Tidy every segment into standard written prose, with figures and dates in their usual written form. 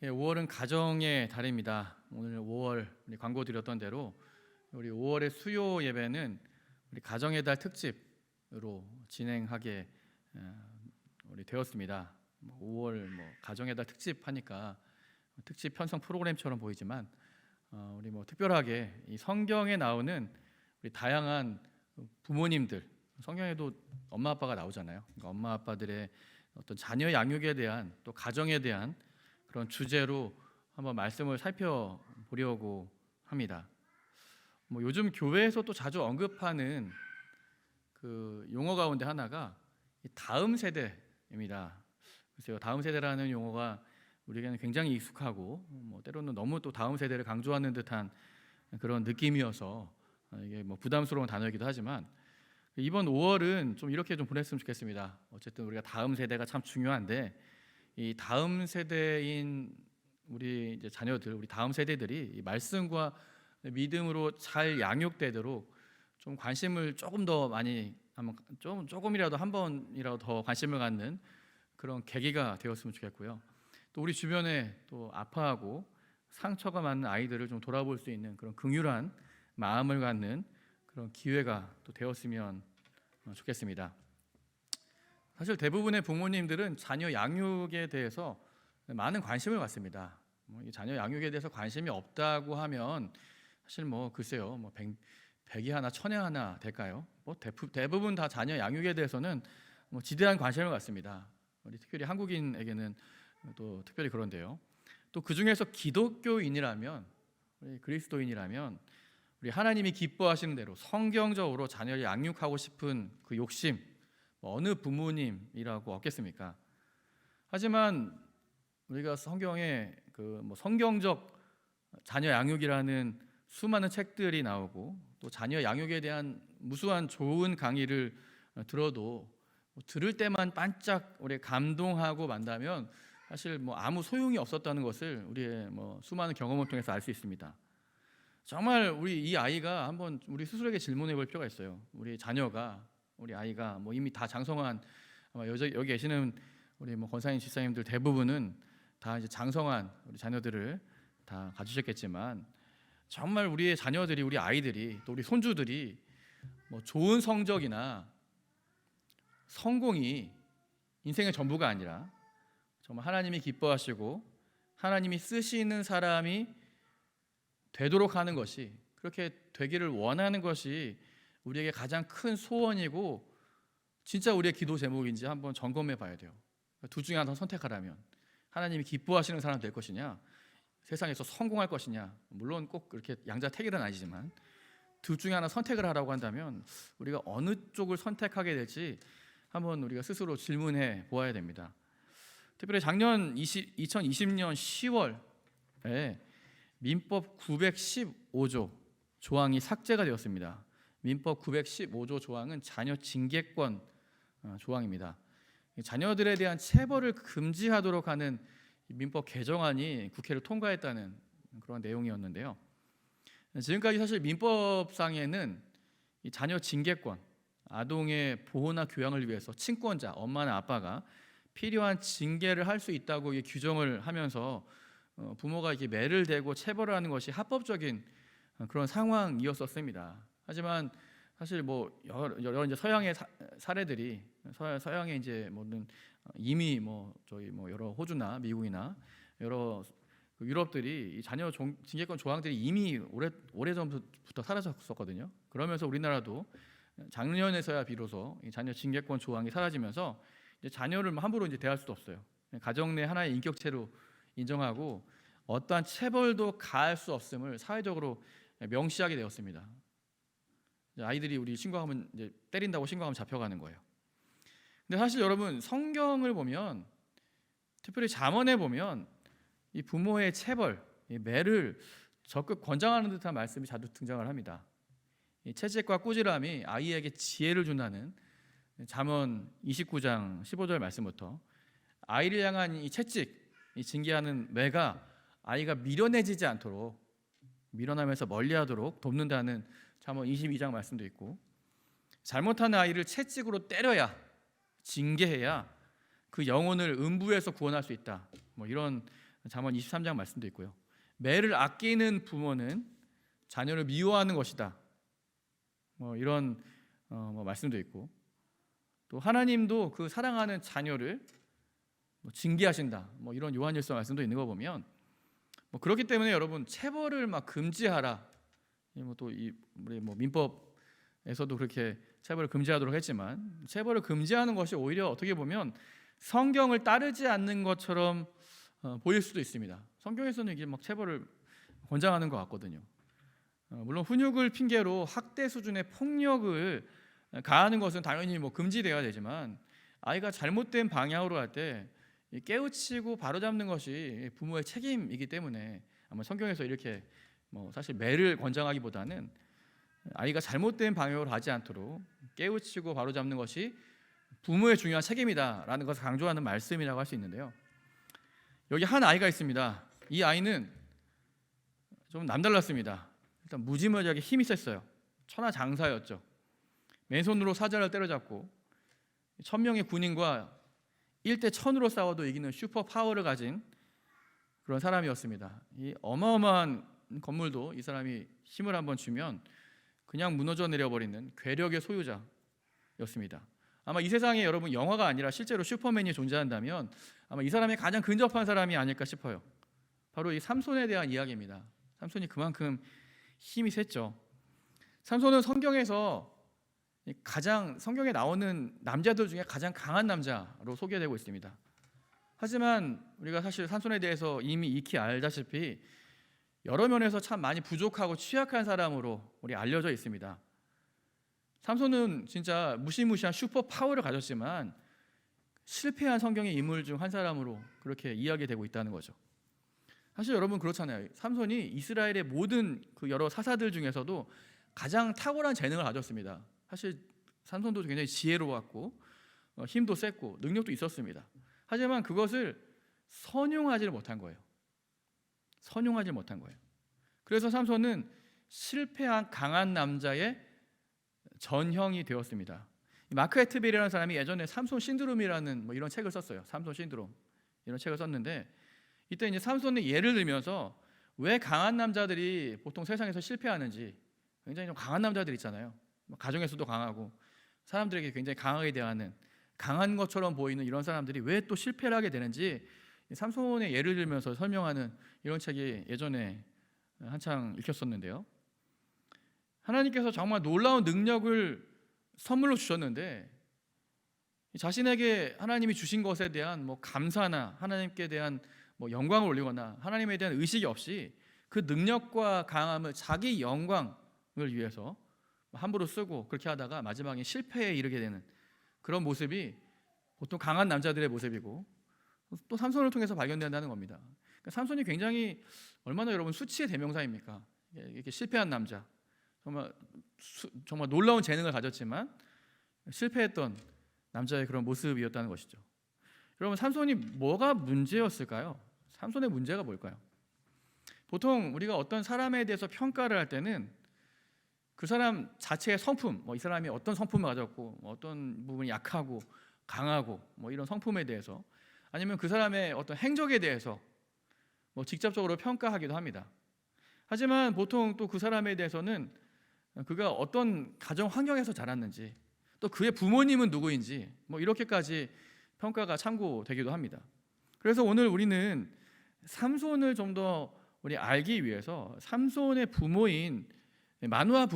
5월은 가정의 달입니다. 오늘 5월 우리 광고 드렸던 대로 우리 5월의 수요 예배는 우리 가정의 달 특집으로 진행하게 우리 되었습니다. 5월 가정의 달 특집 하니까 특집 편성 프로그램처럼 보이지만 우리 특별하게 이 성경에 나오는 우리 다양한 부모님들, 성경에도 엄마 아빠가 나오잖아요. 그러니까 엄마 아빠들의 어떤 자녀 양육에 대한 또 가정에 대한 그런 주제로 한번 말씀을 살펴보려고 합니다. 요즘 교회에서 또 자주 언급하는 그 용어 가운데 하나가 다음 세대입니다. 글쎄요, 다음 세대라는 용어가 우리에게는 굉장히 익숙하고 때로는 너무 또 다음 세대를 강조하는 듯한 그런 느낌이어서 이게 부담스러운 단어이기도 하지만 이번 5월은 좀 이렇게 좀 보냈으면 좋겠습니다. 어쨌든 우리가 다음 세대가 참 중요한데 이 다음 세대인 우리 이제 자녀들, 우리 다음 세대들이 이 말씀과 믿음으로 잘 양육되도록 좀 관심을 조금 더 많이 조금이라도 한 번이라도 더 관심을 갖는 그런 계기가 되었으면 좋겠고요. 또 우리 주변에 또 아파하고 상처가 많은 아이들을 좀 돌아볼 수 있는 그런 긍휼한 마음을 갖는 그런 기회가 또 되었으면 좋겠습니다. 사실 대부분의 부모님들은 자녀 양육에 대해서 많은 관심을 갖습니다. 이 자녀 양육에 대해서 관심이 없다고 하면 사실 글쎄요, 백이 하나 천에 하나 될까요? 대부분 다 자녀 양육에 대해서는 지대한 관심을 갖습니다. 우리 특별히 한국인에게는 또 특별히 그런데요. 또 그 중에서 기독교인이라면, 우리 그리스도인이라면 우리 하나님이 기뻐하시는 대로 성경적으로 자녀를 양육하고 싶은 그 욕심, 어느 부모님이라고 없겠습니까? 하지만 우리가 성경에 성경적 자녀 양육이라는 수많은 책들이 나오고 또 자녀 양육에 대한 무수한 좋은 강의를 들어도 들을 때만 반짝 우리 감동하고 만다면 사실 아무 소용이 없었다는 것을 우리의 수많은 경험을 통해서 알 수 있습니다. 정말 우리 이 아이가 한번 우리 스스로에게 질문해 볼 필요가 있어요. 우리 자녀가, 우리 아이가 이미 다 장성한, 아마 여기 계시는 우리 권사님 집사님들 대부분은 다 이제 장성한 우리 자녀들을 다 가지셨겠지만 정말 우리의 자녀들이, 우리 아이들이, 또 우리 손주들이 좋은 성적이나 성공이 인생의 전부가 아니라 정말 하나님이 기뻐하시고 하나님이 쓰시는 사람이 되도록 하는 것이, 그렇게 되기를 원하는 것이 우리에게 가장 큰 소원이고 진짜 우리의 기도 제목인지 한번 점검해 봐야 돼요. 둘 중에 하나 선택하라면 하나님이 기뻐하시는 사람 될 것이냐, 세상에서 성공할 것이냐. 물론 꼭 그렇게 양자택일은 아니지만 둘 중에 하나 선택을 하라고 한다면 우리가 어느 쪽을 선택하게 될지 한번 우리가 스스로 질문해 보아야 됩니다. 특별히 작년 2020년 10월에 민법 915조 조항이 삭제가 되었습니다. 민법 915조 조항은 자녀 징계권 조항입니다. 자녀들에 대한 체벌을 금지하도록 하는 민법 개정안이 국회를 통과했다는 그런 내용이었는데요. 지금까지 사실 민법상에는 이 자녀 징계권, 아동의 보호나 교양을 위해서 친권자, 엄마나 아빠가 필요한 징계를 할 수 있다고 규정을 하면서 부모가 이렇게 매를 대고 체벌을 하는 것이 합법적인 그런 상황이었었습니다. 하지만 사실 여러 이제 서양의 사례들이, 서양의 이제 이미 여러 호주나 미국이나 여러 유럽들이 이 자녀 징계권 조항들이 이미 오래 전부터 사라졌었거든요. 그러면서 우리나라도 작년에서야 비로소 이 자녀 징계권 조항이 사라지면서 이제 자녀를 함부로 이제 대할 수도 없어요. 가정 내 하나의 인격체로 인정하고 어떠한 체벌도 가할 수 없음을 사회적으로 명시하게 되었습니다. 아이들이 우리 신고하면 이제 때린다고 신고하면 잡혀가는 거예요. 근데 사실 여러분, 성경을 보면, 특별히 잠언에 보면 이 부모의 체벌, 이 매를 적극 권장하는 듯한 말씀이 자주 등장을 합니다. 이 채찍과 꾸지람이 아이에게 지혜를 준다는 잠언 29장 15절 말씀부터 아이를 향한 이 채찍, 이 징계하는 매가 아이가 미련해지지 않도록, 미련하면서 멀리하도록 돕는다는 잠언 22장 말씀도 있고, 잘못하는 아이를 채찍으로 때려야, 징계해야 그 영혼을 음부에서 구원할 수 있다. 이런 잠언 23장 말씀도 있고요. 매를 아끼는 부모는 자녀를 미워하는 것이다. 이런 말씀도 있고, 또 하나님도 그 사랑하는 자녀를 징계하신다. 이런 요한일서 말씀도 있는 거 보면 그렇기 때문에 여러분 체벌을 막 금지하라. 또 우리 민법에서도 그렇게 체벌을 금지하도록 했지만 체벌을 금지하는 것이 오히려 어떻게 보면 성경을 따르지 않는 것처럼 보일 수도 있습니다. 성경에서는 이게 막 체벌을 권장하는 것 같거든요. 물론 훈육을 핑계로 학대 수준의 폭력을 가하는 것은 당연히 금지되어야 되지만 아이가 잘못된 방향으로 할 때 깨우치고 바로잡는 것이 부모의 책임이기 때문에 아마 성경에서 이렇게 사실 매를 권장하기보다는 아이가 잘못된 방향으로 하지 않도록 깨우치고 바로잡는 것이 부모의 중요한 책임이다라는 것을 강조하는 말씀이라고 할 수 있는데요. 여기 한 아이가 있습니다. 이 아이는 좀 남달랐습니다. 일단 무지무지하게 힘이 셌어요. 천하장사였죠. 맨손으로 사자를 때려잡고 1000명의 군인과 1대 1000으로 싸워도 이기는 슈퍼 파워를 가진 그런 사람이었습니다. 이 어마어마한 건물도 이 사람이 힘을 한번 주면 그냥 무너져 내려버리는 괴력의 소유자였습니다. 아마 이 세상에 여러분 영화가 아니라 실제로 슈퍼맨이 존재한다면 아마 이 사람이 가장 근접한 사람이 아닐까 싶어요. 바로 이 삼손에 대한 이야기입니다. 삼손이 그만큼 힘이 셌죠. 삼손은 성경에 나오는 남자들 중에 가장 강한 남자로 소개되고 있습니다. 하지만 우리가 사실 삼손에 대해서 이미 익히 알다시피 여러 면에서 참 많이 부족하고 취약한 사람으로 우리 알려져 있습니다. 삼손은 진짜 무시무시한 슈퍼 파워를 가졌지만 실패한 성경의 인물 중 한 사람으로 그렇게 이야기되고 있다는 거죠. 사실 여러분 그렇잖아요. 삼손이 이스라엘의 모든 그 여러 사사들 중에서도 가장 탁월한 재능을 가졌습니다. 사실 삼손도 굉장히 지혜로웠고 힘도 셌고 능력도 있었습니다. 하지만 그것을 선용하지 못한 거예요. 그래서 삼손은 실패한 강한 남자의 전형이 되었습니다. 마크 에트벨이라는 사람이 예전에 삼손 신드롬이라는 이런 책을 썼어요. 삼손 신드롬 이런 책을 썼는데 이때 이제 삼손의 예를 들면서 왜 강한 남자들이 보통 세상에서 실패하는지, 굉장히 좀 강한 남자들 있잖아요. 가정에서도 강하고 사람들에게 굉장히 강하게 대하는 강한 것처럼 보이는 이런 사람들이 왜 또 실패를 하게 되는지 삼손의 예를 들면서 설명하는 이런 책이 예전에 한창 읽혔었는데요. 하나님께서 정말 놀라운 능력을 선물로 주셨는데 자신에게 하나님이 주신 것에 대한 감사나 하나님께 대한 영광을 올리거나 하나님에 대한 의식이 없이 그 능력과 강함을 자기 영광을 위해서 함부로 쓰고 그렇게 하다가 마지막에 실패에 이르게 되는 그런 모습이 보통 강한 남자들의 모습이고 또 삼손을 통해서 발견된다는 겁니다. 그러니까 삼손이 굉장히 얼마나 여러분 수치의 대명사입니까? 이렇게 실패한 남자, 정말 놀라운 재능을 가졌지만 실패했던 남자의 그런 모습이었다는 것이죠. 여러분 삼손이 뭐가 문제였을까요? 삼손의 문제가 뭘까요? 보통 우리가 어떤 사람에 대해서 평가를 할 때는 그 사람 자체의 성품, 이 사람이 어떤 성품을 가졌고 어떤 부분이 약하고 강하고 이런 성품에 대해서, 아니면 그 사람의 어떤 행적에 대해서 직접적으로 평가하기도 합니다. 하지만 보통 또 그 사람에 대해서는 그가 어떤 가정 환경에서 자랐는지, 또 그의 부모님은 누구인지 이렇게까지 평가가 참고되기도 합니다. 그래서 오늘 우리는 삼손을 좀 더 우리 알기 위해서 삼손의 부모인 마누아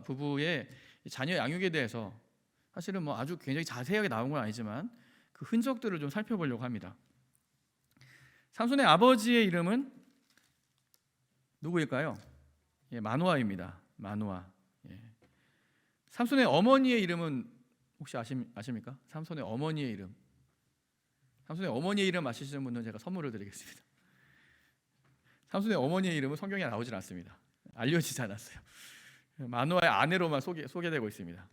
부부의 자녀 양육에 대해서 사실은 아주 굉장히 자세하게 나온 건 아니지만 그 흔적들을 좀 살펴보려고 합니다. 삼손의 아버지의 이름은 누구일까요? 마누아입니다. 마누아. 삼손의 어머니의 이름은 혹시 아십니까? 삼손의 어머니의 이름. 삼손의 어머니의 이름 아시는 분은 제가 선물을 드리겠습니다. 삼손의 어머니의 이름은 성경에 나오질 않습니다. 알려지지 않았어요. 마누아의 아내로만 소개되고 있습니다.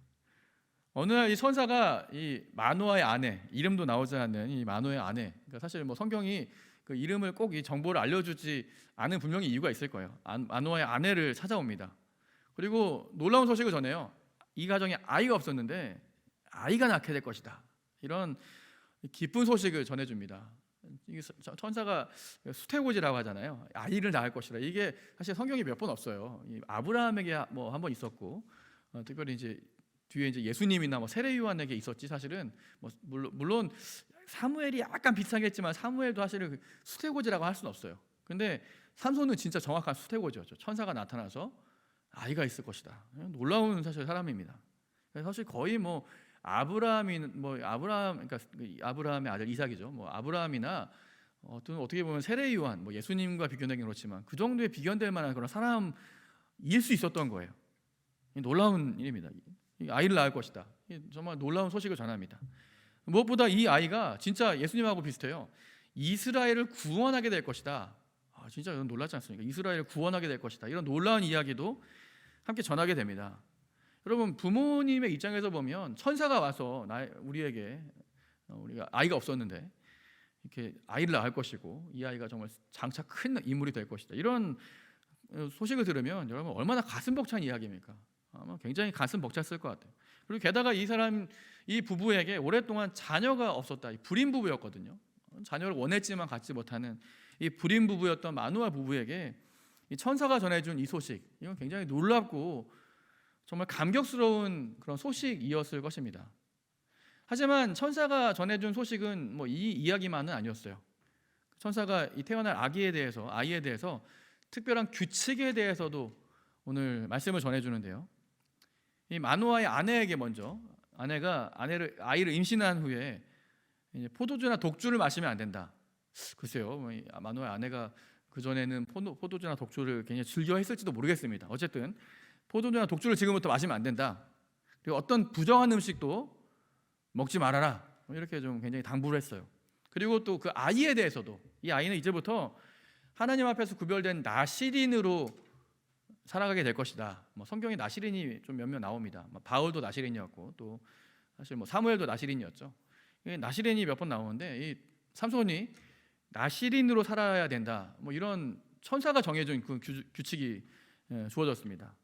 어느 날 이 선사가 이 마누아의 아내, 이름도 나오지 않는 이 마누아의 아내, 그러니까 사실 성경이 그 이름을 꼭 이 정보를 알려주지 않은 분명히 이유가 있을 거예요. 마누아의 아내를 찾아옵니다. 그리고 놀라운 소식을 전해요. 이 가정에 아이가 없었는데 아이가 낳게 될 것이다. 이런 기쁜 소식을 전해줍니다. 이게 천사가 수태고지라고 하잖아요. 아이를 낳을 것이라. 이게 사실 성경에 몇 번 없어요. 아브라함에게 뭐 한 번 있었고, 특별히 이제 뒤에 이제 예수님이나 뭐 세례 요한에게 있었지. 사실은 뭐 물론 사무엘이 약간 비슷하겠지만 사무엘도 사실은 그 수태고지라고 할 수는 없어요. 근데 삼손은 진짜 정확한 수태고지였죠. 천사가 나타나서 아이가 있을 것이다. 놀라운 사실 사람입니다. 사실 거의 뭐 그러니까 아브라함의 아들 이삭이죠. 뭐 아브라함이나 어떻게 보면 세례 요한, 뭐 예수님과 비교되긴 그렇지만 그 정도에 비견될 만한 그런 사람일 수 있었던 거예요. 놀라운 일입니다. 아이를 낳을 것이다. 정말 놀라운 소식을 전합니다. 무엇보다 이 아이가 진짜 예수님하고 비슷해요. 이스라엘을 구원하게 될 것이다. 진짜 놀랍지 않습니까? 이스라엘을 구원하게 될 것이다. 이런 놀라운 이야기도 함께 전하게 됩니다. 여러분, 부모님의 입장에서 보면 천사가 와서 우리에게, 우리가 아이가 없었는데 이렇게 아이를 낳을 것이고 이 아이가 정말 장차 큰 인물이 될 것이다, 이런 소식을 들으면 여러분 얼마나 가슴 벅찬 이야기입니까? 아마 굉장히 가슴 벅찼을 것 같아요. 그리고 게다가 이 부부에게 오랫동안 자녀가 없었다. 불임 부부였거든요. 자녀를 원했지만 갖지 못하는 이 불임 부부였던 마누아 부부에게 이 천사가 전해준 이 소식, 이건 굉장히 놀랍고 정말 감격스러운 그런 소식이었을 것입니다. 하지만 천사가 전해준 소식은 뭐 이 이야기만은 아니었어요. 천사가 이 태어날 아이에 대해서 특별한 규칙에 대해서도 오늘 말씀을 전해주는데요. 이 마누아의 아내에게 먼저, 아내가 아이를 임신한 후에 이제 포도주나 독주를 마시면 안 된다. 글쎄요, 마누아의 아내가 그 전에는 포도주나 독주를 굉장히 즐겨했을지도 모르겠습니다. 어쨌든 포도주나 독주를 지금부터 마시면 안 된다. 그리고 어떤 부정한 음식도 먹지 말아라. 이렇게 좀 굉장히 당부를 했어요. 그리고 또 그 아이에 대해서도, 이 아이는 이제부터 하나님 앞에서 구별된 나시린으로 살아가게 될 것이다. 뭐 성경에 나시린이 좀 몇몇 나옵니다. 바울도 나시린이었고 또 사실 뭐 사무엘도 나시린이었죠. 나시린이 몇 번 나오는데 이 삼손이 나시린으로 살아야 된다. 뭐 이런 천사가 정해준 그 규칙이 주어졌습니다.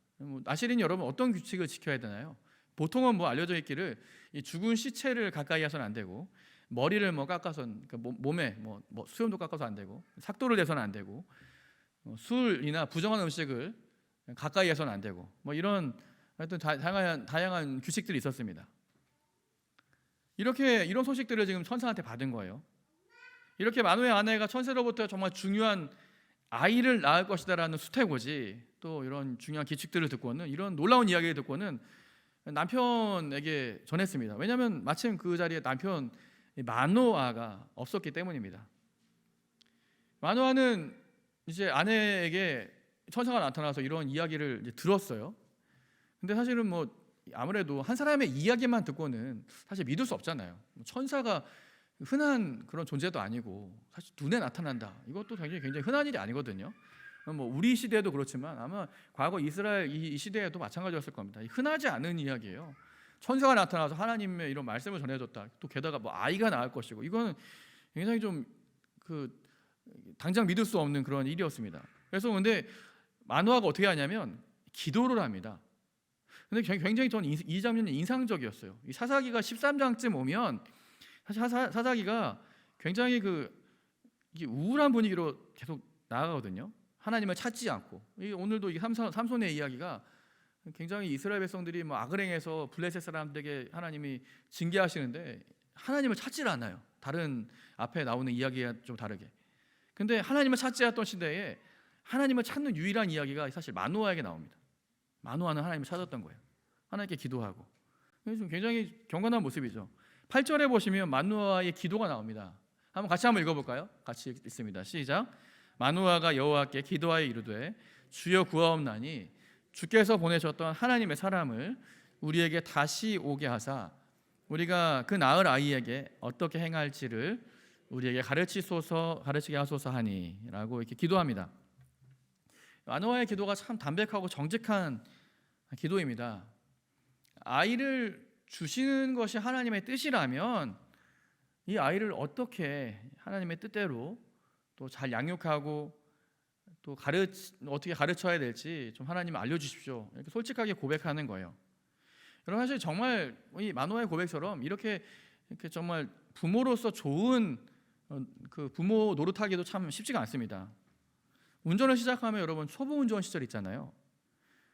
나시린이 여러분 어떤 규칙을 지켜야 되나요? 보통은 뭐 알려져 있기를 이 죽은 시체를 가까이 해서는 안 되고, 머리를 뭐 깎아서, 그러니까 몸에 뭐 수염도 깎아서 안 되고, 삭도를 내서는 안 되고, 술이나 부정한 음식을 가까이 해서는 안 되고, 뭐 이런 하여튼 다양한 규칙들이 있었습니다. 이런 소식들을 지금 천사한테 받은 거예요. 이렇게 마누의 아내가 천사로부터 정말 중요한 아이를 낳을 것이다라는 수태고지, 또 이런 중요한 규칙들을 듣고는, 이런 놀라운 이야기를 듣고는 남편에게 전했습니다. 왜냐하면 마침 그 자리에 남편 마노아가 없었기 때문입니다. 마노아는 이제 아내에게 천사가 나타나서 이런 이야기를 이제 들었어요. 근데 사실은 뭐 아무래도 한 사람의 이야기만 듣고는 사실 믿을 수 없잖아요. 천사가 흔한 그런 존재도 아니고 사실 눈에 나타난다, 이것도 굉장히 흔한 일이 아니거든요. 뭐 우리 시대에도 그렇지만 아마 과거 이스라엘 이 시대에도 마찬가지였을 겁니다. 흔하지 않은 이야기예요. 천사가 나타나서 하나님의 이런 말씀을 전해줬다. 또 게다가 뭐 아이가 낳을 것이고, 이거는 굉장히 좀 당장 믿을 수 없는 그런 일이었습니다. 그래서 근데 마노아가 어떻게 하냐면 기도를 합니다. 근데 굉장히 저는 이 장면이 인상적이었어요. 이 사사기가 13장쯤 오면 사실 사사기가 굉장히 이게 우울한 분위기로 계속 나아가거든요. 하나님을 찾지 않고, 오늘도 이 삼손의 이야기가 굉장히 이스라엘 백성들이 뭐 악을 행해서 블레셋 사람들에게 하나님이 징계하시는데 하나님을 찾질 않아요. 다른 앞에 나오는 이야기와 좀 다르게. 근데 하나님을 찾지 않았던 시대에 하나님을 찾는 유일한 이야기가 사실 마노아에게 나옵니다. 마노아는 하나님을 찾았던 거예요. 하나님께 기도하고. 굉장히 경건한 모습이죠. 8절에 보시면 마노아의 기도가 나옵니다. 같이 한번 읽어볼까요? 같이 읽습니다. 시작. 마노아가 여호와께 기도하여 이르되 주여 구하옵나니 주께서 보내셨던 하나님의 사람을 우리에게 다시 오게 하사 우리가 그 낳을 아이에게 어떻게 행할지를 우리에게 가르치게 하소서 하니라고 이렇게 기도합니다. 마노아의 기도가 참 담백하고 정직한 기도입니다. 아이를 주시는 것이 하나님의 뜻이라면 이 아이를 어떻게 하나님의 뜻대로 또 잘 양육하고 또 어떻게 가르쳐야 될지 좀 하나님 알려주십시오, 이렇게 솔직하게 고백하는 거예요. 여러분, 사실 정말 이 마노아의 고백처럼 이렇게 정말 부모로서 좋은 그 부모 노릇하기도 참 쉽지가 않습니다. 운전을 시작하면 여러분 초보 운전 시절 있잖아요.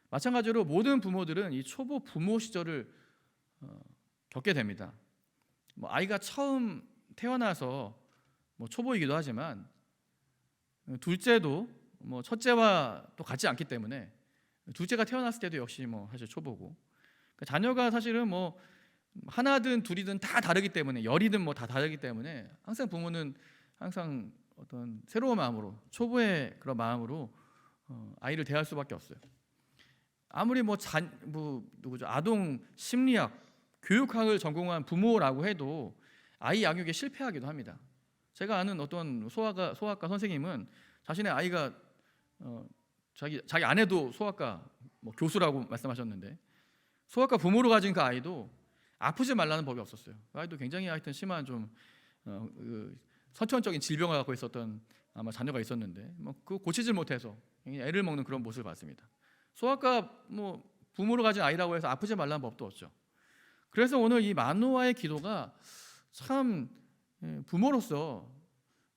마찬가지로 모든 부모들은 이 초보 부모 시절을 겪게 됩니다. 뭐 아이가 처음 태어나서 뭐 초보이기도 하지만 둘째도 뭐 첫째와 또 같지 않기 때문에 둘째가 태어났을 때도 역시 뭐 사실 초보고, 그러니까 자녀가 사실은 뭐 하나든 둘이든 다 다르기 때문에, 열이든 뭐 다 다르기 때문에 항상 부모는 항상 어떤 새로운 마음으로, 초보의 그런 마음으로 아이를 대할 수밖에 없어요. 아무리 뭐 누구죠? 아동 심리학, 교육학을 전공한 부모라고 해도 아이 양육에 실패하기도 합니다. 제가 아는 어떤 소아과 선생님은 자신의 아이가 자기 아내도 소아과 뭐 교수라고 말씀하셨는데, 소아과 부모로 가진 그 아이도 아프지 말라는 법이 없었어요. 그 아이도 굉장히 하여튼 심한 좀 선천적인 질병을 갖고 있었던 아마 자녀가 있었는데 뭐 그거 고치질 못해서 애를 먹는 그런 모습을 봤습니다. 소아과 뭐 부모로 가진 아이라고 해서 아프지 말라는 법도 없죠. 그래서 오늘 이 마노아의 기도가 참 부모로서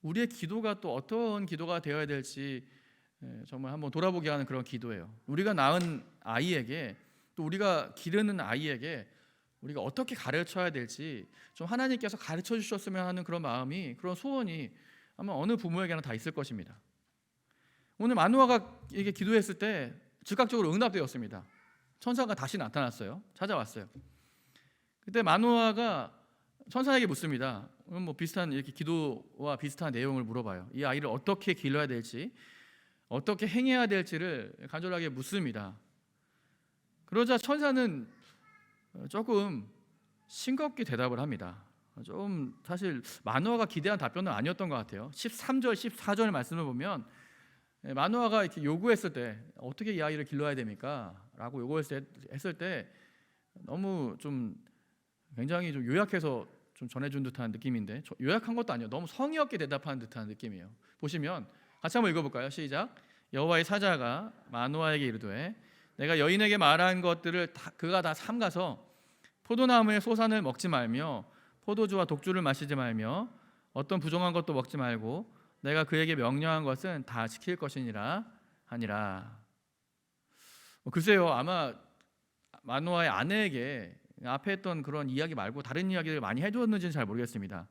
우리의 기도가 또 어떤 기도가 되어야 될지 정말 한번 돌아보게 하는 그런 기도예요. 우리가 낳은 아이에게, 또 우리가 기르는 아이에게 우리가 어떻게 가르쳐야 될지 좀 하나님께서 가르쳐 주셨으면 하는 그런 마음이, 그런 소원이 아마 어느 부모에게나 다 있을 것입니다. 오늘 마노아가 이게 기도했을 때 즉각적으로 응답되었습니다. 천사가 다시 나타났어요. 찾아왔어요. 그때 마노아가 천사에게 묻습니다. 뭐 비슷한 이렇게 기도와 비슷한 내용을 물어봐요. 이 아이를 어떻게 길러야 될지, 어떻게 행해야 될지를 간절하게 묻습니다. 그러자 천사는 조금 싱겁게 대답을 합니다. 좀 사실 마노아가 기대한 답변은 아니었던 것 같아요. 13절, 14절 말씀을 보면 마노아가 이렇게 요구했을 때 어떻게 이 아이를 길러야 됩니까? 라고 요구했을 때 너무 좀 굉장히 좀 요약해서 좀 전해준 듯한 느낌인데, 요약한 것도 아니에요. 너무 성의 없게 대답하는 듯한 느낌이에요. 보시면 같이 한번 읽어볼까요? 시작. 여호와의 사자가 마노아에게 이르되 내가 여인에게 말한 것들을 그가 다 삼가서 포도나무의 소산을 먹지 말며 포도주와 독주를 마시지 말며 어떤 부정한 것도 먹지 말고 내가 그에게 명령한 것은 다 지킬 것이니라 하니라. 글쎄요, 아마 마노아의 아내에게 앞에 했던 그런 이야기 말고 다른 이야기를 많이 해줬는지는 잘 모르겠습니다.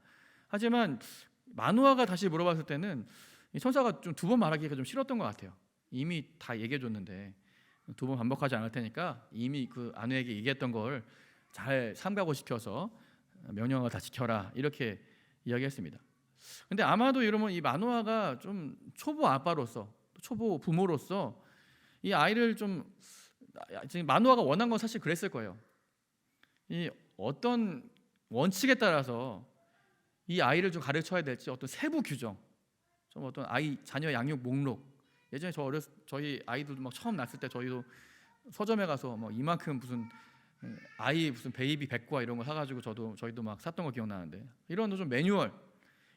하지만 마노아가 다시 물어봤을 때는 이 천사가 좀 두 번 말하기가 좀 싫었던 것 같아요. 이미 다 얘기해줬는데 두 번 반복하지 않을 테니까 이미 그 아내에게 얘기했던 걸 잘 삼가고 시켜서 명령을 다 지켜라, 이렇게 이야기했습니다. 근데 아마도 이러면 이 마노아가 좀 초보 아빠로서, 초보 부모로서 이 아이를 좀, 지금 마노아가 원한 건 사실 그랬을 거예요. 이 어떤 원칙에 따라서 이 아이를 좀 가르쳐야 될지 어떤 세부 규정, 좀 어떤 자녀 양육 목록. 예전에 저희 아이들도 막 처음 낳았을 때 저희도 서점에 가서 뭐 이만큼 무슨 무슨 베이비 백과 이런 거 사가지고 저희도 막 샀던 거 기억나는데, 이런 좀 매뉴얼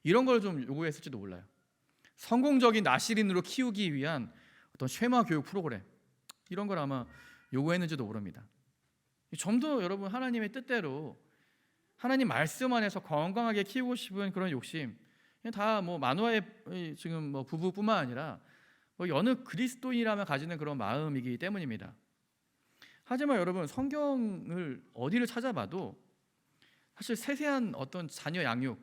이런 걸 좀 요구했을지도 몰라요. 성공적인 나시린으로 키우기 위한 어떤 쉐마 교육 프로그램, 이런 걸 아마 요구했는지도 모릅니다. 좀 더 여러분 하나님의 뜻대로 하나님 말씀 안에서 건강하게 키우고 싶은 그런 욕심, 다 뭐 마노아의 지금 뭐 부부뿐만 아니라 뭐 여느 그리스도인이라면 가지는 그런 마음이기 때문입니다. 하지만 여러분, 성경을 어디를 찾아봐도 사실 세세한 어떤 자녀 양육,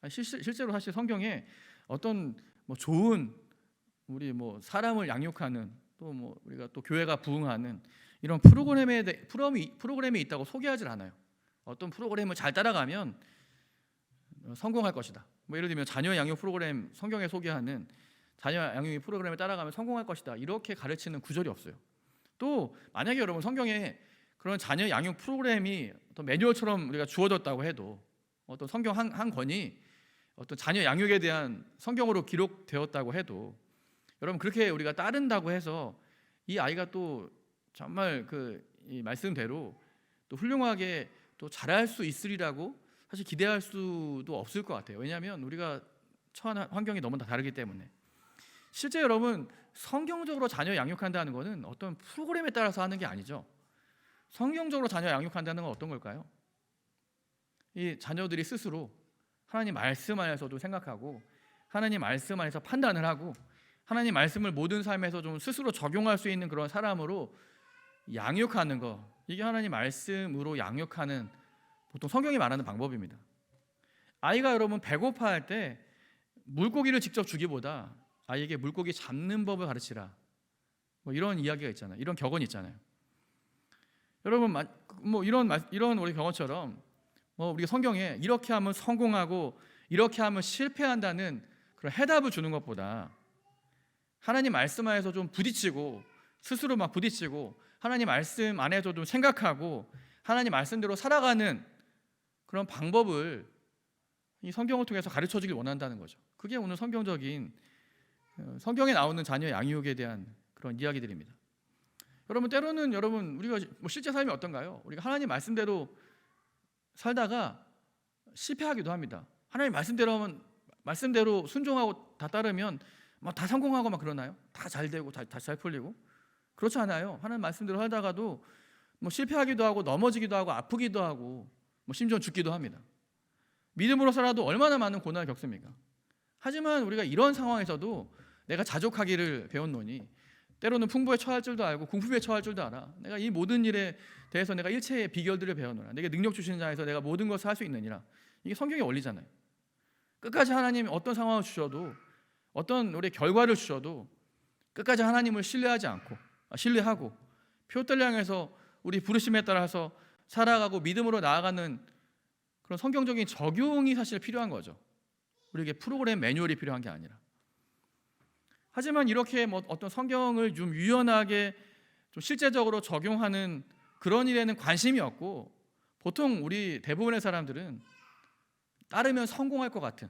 실제로 사실 성경에 어떤 뭐 좋은 우리 뭐 사람을 양육하는, 또 뭐 우리가 또 교회가 부흥하는 이런 프로그램이 있다고 소개하질 않아요. 어떤 프로그램을 잘 따라가면 성공할 것이다. 뭐 예를 들면 자녀 양육 프로그램, 성경에 소개하는 자녀 양육 프로그램을 따라가면 성공할 것이다, 이렇게 가르치는 구절이 없어요. 또 만약에 여러분 성경에 그런 자녀 양육 프로그램이 어떤 매뉴얼처럼 우리가 주어졌다고 해도, 어떤 성경 한 권이 어떤 자녀 양육에 대한 성경으로 기록되었다고 해도, 여러분 그렇게 우리가 따른다고 해서 이 아이가 또 정말 이 말씀대로 또 훌륭하게 또 잘할 수 있으리라고 사실 기대할 수도 없을 것 같아요. 왜냐하면 우리가 처한 환경이 너무 다 다르기 때문에. 실제 여러분, 성경적으로 자녀 양육한다는 것은 어떤 프로그램에 따라서 하는 게 아니죠. 성경적으로 자녀 양육한다는 건 어떤 걸까요? 이 자녀들이 스스로 하나님 말씀 안에서도 생각하고 하나님 말씀 안에서 판단을 하고 하나님 말씀을 모든 삶에서 좀 스스로 적용할 수 있는 그런 사람으로 양육하는 거, 이게 하나님 말씀으로 양육하는 보통 성경이 말하는 방법입니다. 아이가 여러분 배고파할 때 물고기를 직접 주기보다 아이에게 물고기 잡는 법을 가르치라, 뭐 이런 이야기가 있잖아요. 이런 격언이 있잖아요. 여러분 뭐 이런 우리 격언처럼 뭐 우리가 성경에 이렇게 하면 성공하고 이렇게 하면 실패한다는 그런 해답을 주는 것보다 하나님 말씀 안에서 좀 부딪히고 스스로 막 부딪히고 하나님 말씀 안에서 좀 생각하고 하나님 말씀대로 살아가는 그런 방법을 이 성경을 통해서 가르쳐 주길 원한다는 거죠. 그게 오늘 성경적인 성경에 나오는 자녀 양육에 대한 그런 이야기들입니다. 여러분 때로는 우리가 뭐 실제 삶이 어떤가요? 우리가 하나님 말씀대로 살다가 실패하기도 합니다. 하나님 말씀대로 순종하고 다 따르면 막 다 성공하고 막 그러나요? 다 잘 되고 다 잘 풀리고? 그렇지 않아요. 하나님 말씀대로 살다가도 뭐 실패하기도 하고 넘어지기도 하고 아프기도 하고 뭐 심지어 죽기도 합니다. 믿음으로 살아도 얼마나 많은 고난을 겪습니까? 하지만 우리가 이런 상황에서도 내가 자족하기를 배웠노니 때로는 풍부에 처할 줄도 알고 궁핍에 처할 줄도 알아. 내가 이 모든 일에 대해서 내가 일체의 비결들을 배워노라. 내게 능력 주시는 자에서 내가 모든 것을 할 수 있느니라. 이게 성경의 원리잖아요. 끝까지 하나님이 어떤 상황을 주셔도 어떤 우리 결과를 주셔도 끝까지 하나님을 신뢰하고 표대를 향해서 우리 부르심에 따라서 살아가고 믿음으로 나아가는 그런 성경적인 적용이 사실 필요한 거죠. 우리에게 프로그램 매뉴얼이 필요한 게 아니라. 하지만 이렇게 뭐 어떤 성경을 좀 유연하게 좀 실제적으로 적용하는 그런 일에는 관심이 없고 보통 우리 대부분의 사람들은 따르면 성공할 것 같은,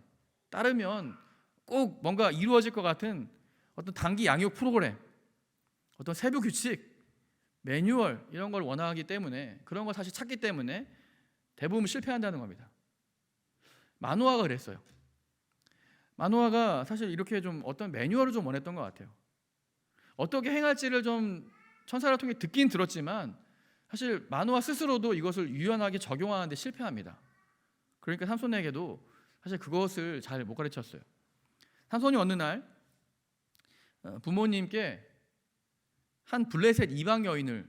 따르면 꼭 뭔가 이루어질 것 같은 어떤 단기 양육 프로그램, 어떤 세부 규칙, 매뉴얼 이런 걸 원하기 때문에 그런 걸 사실 찾기 때문에 대부분 실패한다는 겁니다. 마노아가 그랬어요. 마노아가 사실 이렇게 좀 어떤 매뉴얼을 좀 원했던 것 같아요. 어떻게 행할지를 좀 천사를 통해 듣긴 들었지만 사실 마노아 스스로도 이것을 유연하게 적용하는데 실패합니다. 그러니까 삼손에게도 사실 그것을 잘 못 가르쳤어요. 삼손이 어느 날 부모님께 한 블레셋 이방 여인을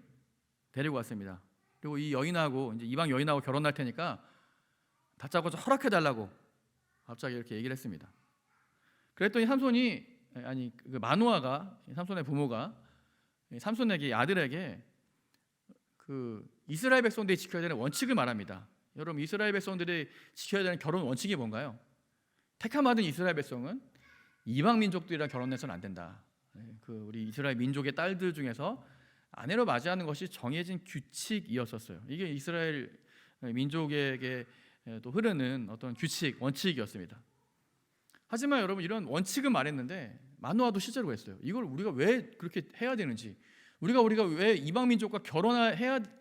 데리고 왔습니다. 그리고 이 여인하고 이제 이방 여인하고 결혼할 테니까 다짜고짜 허락해 달라고 갑자기 이렇게 얘기를 했습니다. 그랬더니 마노아가 삼손의 부모가 삼손에게 아들에게 그 이스라엘 백성들이 지켜야 되는 원칙을 말합니다. 여러분 이스라엘 백성들이 지켜야 되는 결혼 원칙이 뭔가요? 택함받은 이스라엘 백성은 이방 민족들이랑 결혼해서는 안 된다. 그 우리 이스라엘 민족의 딸들 중에서 아내로 맞이하는 것이 정해진 규칙이었었어요. 이게 이스라엘 민족에게 또 흐르는 어떤 규칙, 원칙이었습니다. 하지만 여러분 이런 원칙은 말했는데 마노아도 실제로 했어요. 이걸 우리가 왜 그렇게 해야 되는지, 우리가 왜 이방 민족과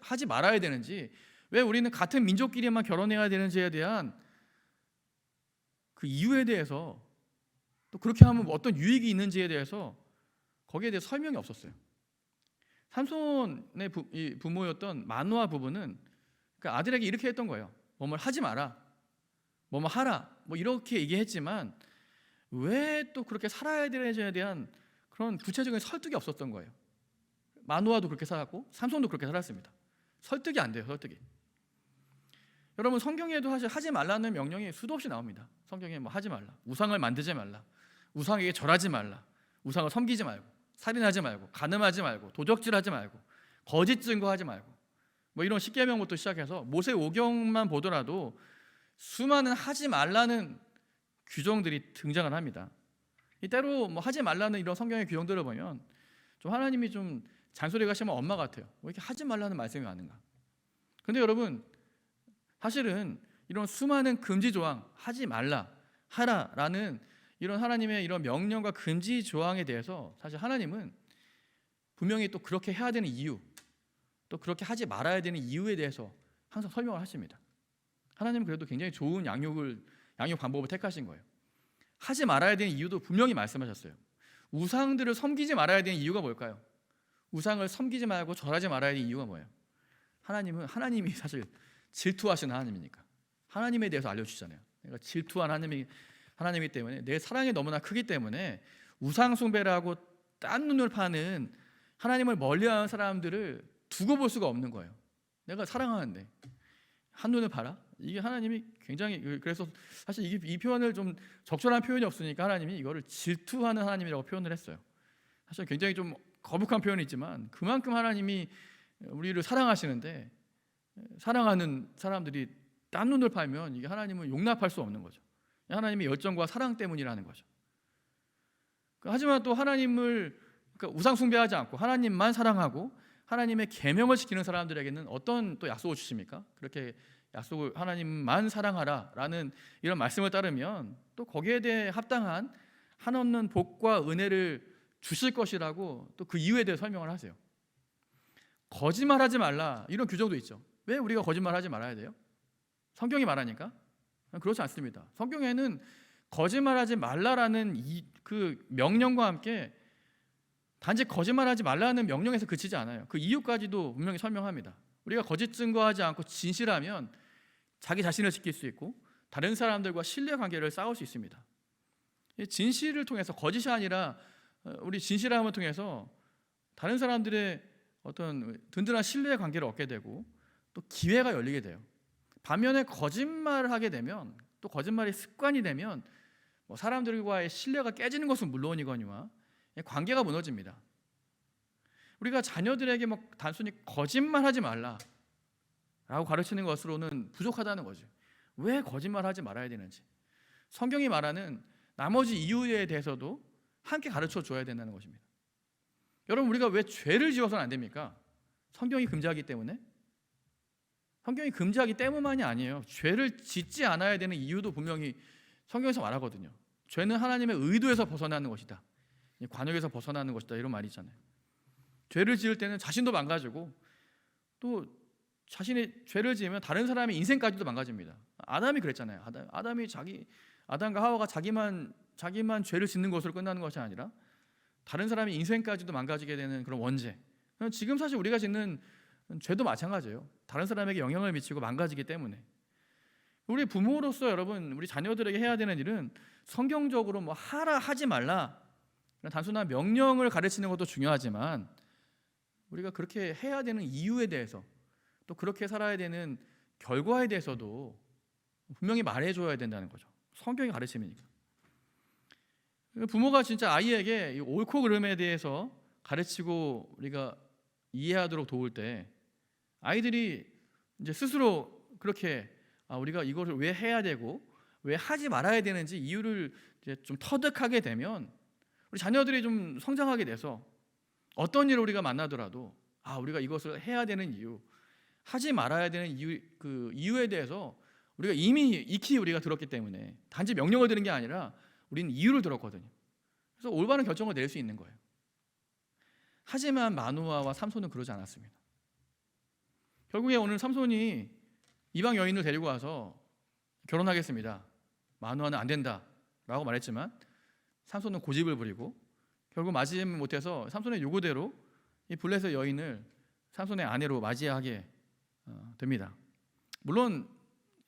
하지 말아야 되는지, 왜 우리는 같은 민족끼리만 결혼해야 되는지에 대한 그 이유에 대해서, 또 그렇게 하면 어떤 유익이 있는지에 대해서 거기에 대해 설명이 없었어요. 삼손의 부모였던 마노아 부부는 그러니까 아들에게 이렇게 했던 거예요. 뭐뭐 하지 마라, 뭐뭐 하라, 뭐 이렇게 얘기했지만 왜 또 그렇게 살아야 되는지에 대한 그런 구체적인 설득이 없었던 거예요. 마노아도 그렇게 살았고 삼손도 그렇게 살았습니다. 설득이 안 돼요. 설득이. 여러분 성경에도 사실 하지 말라는 명령이 수도 없이 나옵니다. 성경에 뭐 하지 말라, 우상을 만들지 말라, 우상에게 절하지 말라, 우상을 섬기지 말고, 살인하지 말고, 간음하지 말고, 도적질하지 말고, 거짓 증거하지 말고, 뭐 이런 십계명부터 시작해서 모세 오경만 보더라도 수많은 하지 말라는 규정들이 등장을 합니다. 때로 뭐 하지 말라는 이런 성경의 규정들을 보면 좀 하나님이 좀 잔소리가 심한 엄마 같아요. 왜 이렇게 하지 말라는 말씀이 많은가? 근데 여러분 사실은 이런 수많은 금지 조항, 하지 말라, 하라라는 이런 하나님의 이런 명령과 금지 조항에 대해서 사실 하나님은 분명히 또 그렇게 해야 되는 이유, 또 그렇게 하지 말아야 되는 이유에 대해서 항상 설명을 하십니다. 하나님은 그래도 굉장히 좋은 양육 방법을 택하신 거예요. 하지 말아야 되는 이유도 분명히 말씀하셨어요. 우상들을 섬기지 말아야 되는 이유가 뭘까요? 우상을 섬기지 말고 절하지 말아야 되는 이유가 뭐예요? 하나님이 사실 질투하시는 하나님이니까 하나님에 대해서 알려주시잖아요. 내가 질투한 하나님이기 때문에, 내 사랑이 너무나 크기 때문에 우상 숭배라고 딴 눈을 파는 하나님을 멀리하는 사람들을 두고 볼 수가 없는 거예요. 내가 사랑하는데 한눈을 봐라? 이게 하나님이 굉장히, 그래서 사실 이 표현을 좀 적절한 표현이 없으니까 하나님이 이거를 질투하는 하나님이라고 표현을 했어요. 사실 굉장히 좀 거북한 표현이지만 그만큼 하나님이 우리를 사랑하시는데, 사랑하는 사람들이 딴 눈을 팔면 이게 하나님은 용납할 수 없는 거죠. 하나님의 열정과 사랑 때문이라는 거죠. 하지만 또 하나님을, 그러니까 우상 숭배하지 않고 하나님만 사랑하고 하나님의 계명을 지키는 사람들에게는 어떤 또 약속을 주십니까? 그렇게 약속을, 하나님만 사랑하라라는 이런 말씀을 따르면 또 거기에 대해 합당한 한없는 복과 은혜를 주실 것이라고 또 그 이유에 대해 설명을 하세요. 거짓말하지 말라, 이런 규정도 있죠. 왜 우리가 거짓말하지 말아야 돼요? 성경이 말하니까? 그렇지 않습니다. 성경에는 거짓말하지 말라라는 그 명령과 함께 단지 거짓말하지 말라는 명령에서 그치지 않아요. 그 이유까지도 분명히 설명합니다. 우리가 거짓 증거하지 않고 진실하면 자기 자신을 지킬 수 있고 다른 사람들과 신뢰 관계를 쌓을 수 있습니다. 진실을 통해서, 거짓이 아니라 우리 진실함을 통해서 다른 사람들의 어떤 든든한 신뢰 관계를 얻게 되고 또 기회가 열리게 돼요. 반면에 거짓말을 하게 되면, 또 거짓말이 습관이 되면 사람들과의 신뢰가 깨지는 것은 물론이거니와 관계가 무너집니다. 우리가 자녀들에게 단순히 거짓말하지 말라라고 가르치는 것으로는 부족하다는 거죠. 왜 거짓말하지 말아야 되는지, 성경이 말하는 나머지 이유에 대해서도 함께 가르쳐 줘야 된다는 것입니다. 여러분, 우리가 왜 죄를 지어서는 안 됩니까? 성경이 금지하기 때문에? 성경이 금지하기 때문만이 아니에요. 죄를 짓지 않아야 되는 이유도 분명히 성경에서 말하거든요. 죄는 하나님의 의도에서 벗어나는 것이다, 관역에서 벗어나는 것이다, 이런 말이 있잖아요. 죄를 지을 때는 자신도 망가지고 또 자신이 죄를 지으면 다른 사람의 인생까지도 망가집니다. 아담이 그랬잖아요. 아담과 하와가 자기만 죄를 짓는 것으로 끝나는 것이 아니라 다른 사람의 인생까지도 망가지게 되는 그런 원죄. 지금 사실 우리가 짓는 죄도 마찬가지예요. 다른 사람에게 영향을 미치고 망가지기 때문에. 우리 부모로서 여러분, 우리 자녀들에게 해야 되는 일은 성경적으로 하라 하지 말라 단순한 명령을 가르치는 것도 중요하지만 우리가 그렇게 해야 되는 이유에 대해서, 또 그렇게 살아야 되는 결과에 대해서도 분명히 말해줘야 된다는 거죠. 성경의 가르침이니까. 부모가 진짜 아이에게 옳고 그름에 대해서 가르치고 우리가 이해하도록 도울 때 아이들이 이제 스스로 그렇게 우리가 이것을 왜 해야 되고 왜 하지 말아야 되는지 이유를 이제 좀 터득하게 되면 우리 자녀들이 좀 성장하게 돼서 어떤 일을 우리가 만나더라도 우리가 이것을 해야 되는 이유, 하지 말아야 되는 이유, 그 이유에 대해서 우리가 이미 익히 우리가 들었기 때문에 단지 명령을 들은 게 아니라 우리는 이유를 들었거든요. 그래서 올바른 결정을 낼 수 있는 거예요. 하지만 마누아와 삼손은 그러지 않았습니다. 결국에 오늘 삼손이 이방 여인을 데리고 와서 결혼하겠습니다, 마누아는 안 된다라고 말했지만 삼손은 고집을 부리고 결국 맞이지 못해서 삼손의 요구대로 이 블레셋 여인을 삼손의 아내로 맞이하게 됩니다. 물론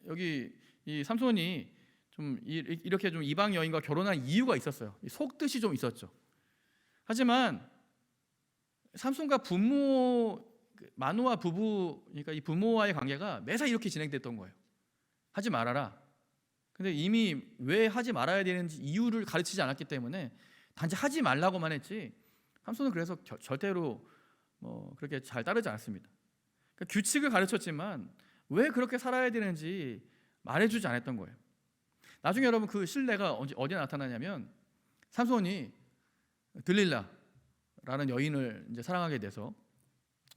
여기 이 삼손이 좀 이렇게 좀 이방 여인과 결혼한 이유가 있었어요. 속뜻이 좀 있었죠. 하지만 삼손과 마누아 부부, 그러니까 이 부모와의 관계가 매사 이렇게 진행됐던 거예요. 하지 말아라. 근데 이미 왜 하지 말아야 되는지 이유를 가르치지 않았기 때문에 단지 하지 말라고만 했지 삼손은 그래서 절대로 그렇게 잘 따르지 않았습니다. 그러니까 규칙을 가르쳤지만 왜 그렇게 살아야 되는지 말해주지 않았던 거예요. 나중에 여러분 그 신뢰가 어디에 나타나냐면 삼손이 들릴라라는 여인을 이제 사랑하게 돼서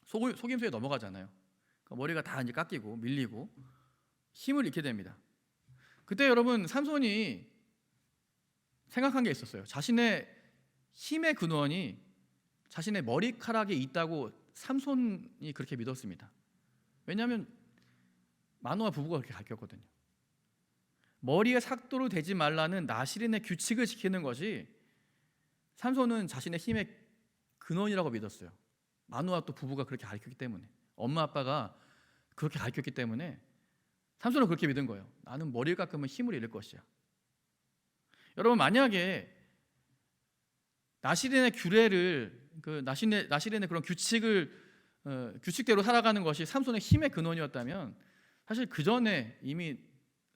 속임수에 넘어가잖아요. 그러니까 머리가 다 이제 깎이고 밀리고 힘을 잃게 됩니다. 그때 여러분 삼손이 생각한 게 있었어요. 자신의 힘의 근원이 자신의 머리카락에 있다고 삼손이 그렇게 믿었습니다. 왜냐하면 마누아 부부가 그렇게 가르쳤거든요. 머리에 삭도로 대지 말라는 나시린의 규칙을 지키는 것이 삼손은 자신의 힘의 근원이라고 믿었어요. 마누아 또 부부가 그렇게 가르쳤기 때문에, 엄마 아빠가 그렇게 가르쳤기 때문에 삼손은 그렇게 믿은 거예요. 나는 머리를 깎으면 힘을 잃을 것이야. 여러분, 만약에 나시린의 규례를 나시린의 그런 규칙대로 살아가는 것이 삼손의 힘의 근원이었다면, 사실 그 전에 이미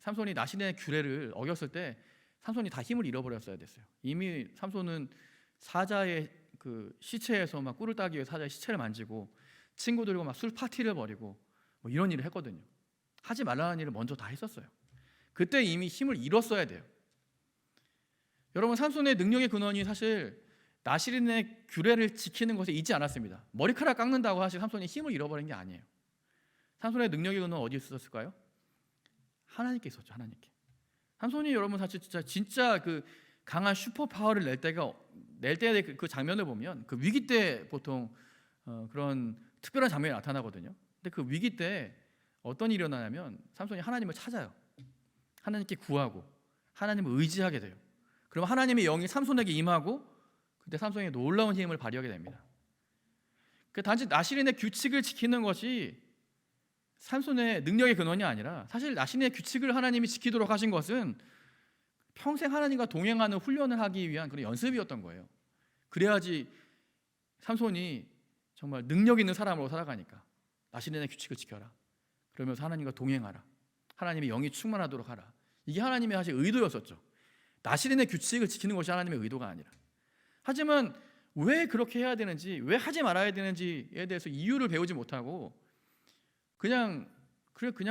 삼손이 나시린의 규례를 어겼을 때 삼손이 다 힘을 잃어버렸어야 됐어요. 이미 삼손은 사자의 그 시체에서 막 꿀을 따기 위해 사자의 시체를 만지고 친구들과 막 술 파티를 벌이고 뭐 이런 일을 했거든요. 하지 말라는 일을 먼저 다 했었어요. 그때 이미 힘을 잃었어야 돼요. 여러분, 삼손의 능력의 근원이 사실 나시린의 규례를 지키는 것에 있지 않았습니다. 머리카락 깎는다고 사실 삼손이 힘을 잃어버린 게 아니에요. 삼손의 능력의 근원은 어디에 있었을까요? 하나님께 있었죠. 하나님께. 삼손이 여러분 사실 진짜 그 강한 슈퍼 파워를 낼 때의 그 장면을 보면 그 위기 때 보통 그런 특별한 장면이 나타나거든요. 근데 그 위기 때 어떤 일이 일어나냐면 삼손이 하나님을 찾아요. 하나님께 구하고 하나님을 의지하게 돼요. 그럼 하나님의 영이 삼손에게 임하고 그때 삼손이 놀라운 힘을 발휘하게 됩니다. 그 단지 나시린의 규칙을 지키는 것이 삼손의 능력의 근원이 아니라, 사실 나시린의 규칙을 하나님이 지키도록 하신 것은 평생 하나님과 동행하는 훈련을 하기 위한 그런 연습이었던 거예요. 그래야지 삼손이 정말 능력 있는 사람으로 살아가니까. 나시린의 규칙을 지켜라. 그러면서 하나님과 동행하라. 하나님의 영이 충만하도록 하라. 이게 하나님의 사실 의도였었죠. 나시린의 규칙을 지키는 것이 하나님의 의도가 아니라. 하지만 왜 그렇게 해야 되는지, 왜 하지 말아야 되는지에 대해서 이유를 배우지 못하고 그냥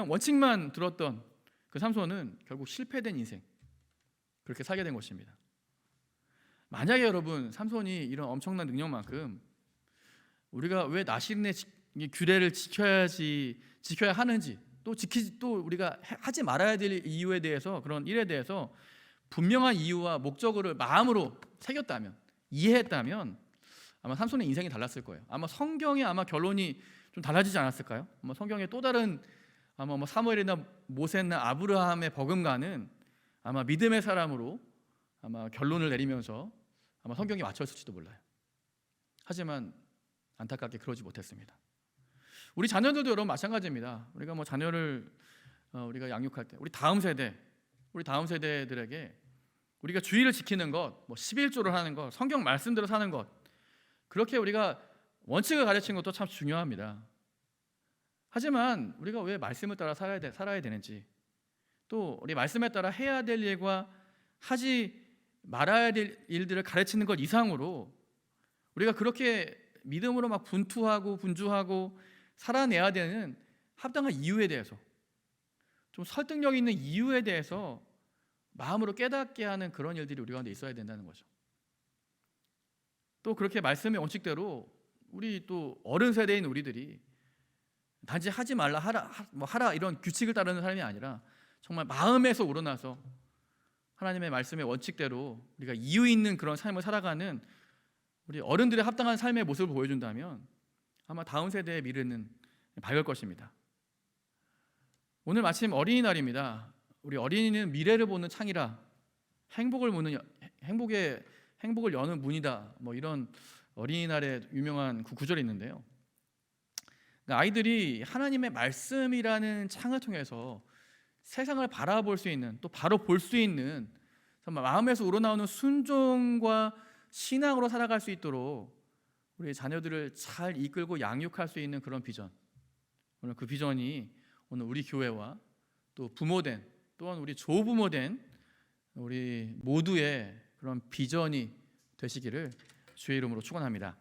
원칙만 들었던 그 삼손은 결국 실패된 인생, 그렇게 살게 된 것입니다. 만약에 여러분, 삼손이 이런 엄청난 능력만큼 우리가 왜 나시린의 규례를 지켜야 하는지, 또 우리가 하지 말아야 될 이유에 대해서, 그런 일에 대해서 분명한 이유와 목적을 마음으로 새겼다면, 이해했다면 아마 삼손의 인생이 달랐을 거예요. 아마 성경의 결론이 좀 달라지지 않았을까요? 아마 성경의 또 다른 뭐 사무엘이나 모세나 아브라함의 버금가는 아마 믿음의 사람으로 아마 결론을 내리면서 아마 성경이 맞췄을지도 몰라요. 하지만 안타깝게 그러지 못했습니다. 우리 자녀들도 여러분 마찬가지입니다. 우리가 뭐 자녀를 우리가 양육할 때 우리 다음 세대들에게 우리가 주의를 지키는 것, 뭐 11조를 하는 것, 성경 말씀대로 사는 것, 그렇게 우리가 원칙을 가르치는 것도 참 중요합니다. 하지만 우리가 왜 말씀을 따라 살아야 되는지, 또 우리 말씀에 따라 해야 될 일과 하지 말아야 될 일들을 가르치는 것 이상으로 우리가 그렇게 믿음으로 막 분주하고 살아내야 되는 합당한 이유에 대해서, 좀 설득력 있는 이유에 대해서 마음으로 깨닫게 하는 그런 일들이 우리 가운데 있어야 된다는 거죠. 또 그렇게 말씀의 원칙대로 우리 또 어른 세대인 우리들이 단지 하지 말라 하라 이런 규칙을 따르는 사람이 아니라 정말 마음에서 우러나서 하나님의 말씀의 원칙대로 우리가 이유 있는 그런 삶을 살아가는 우리 어른들의 합당한 삶의 모습을 보여준다면 아마 다음 세대의 미래는 밝을 것입니다. 오늘 마침 어린이날입니다. 우리 어린이는 미래를 보는 창이라 행복을 여는 문이다, 뭐 이런 어린이날에 유명한 그 구절이 있는데요. 아이들이 하나님의 말씀이라는 창을 통해서 세상을 바라볼 수 있는, 또 바로 볼 수 있는, 정말 마음에서 우러나오는 순종과 신앙으로 살아갈 수 있도록 우리 자녀들을 잘 이끌고 양육할 수 있는 그런 비전, 오늘 그 비전이 오늘 우리 교회와 또 부모된, 또한 우리 조부모된 우리 모두의 그런 비전이 되시기를 주의 이름으로 축원합니다.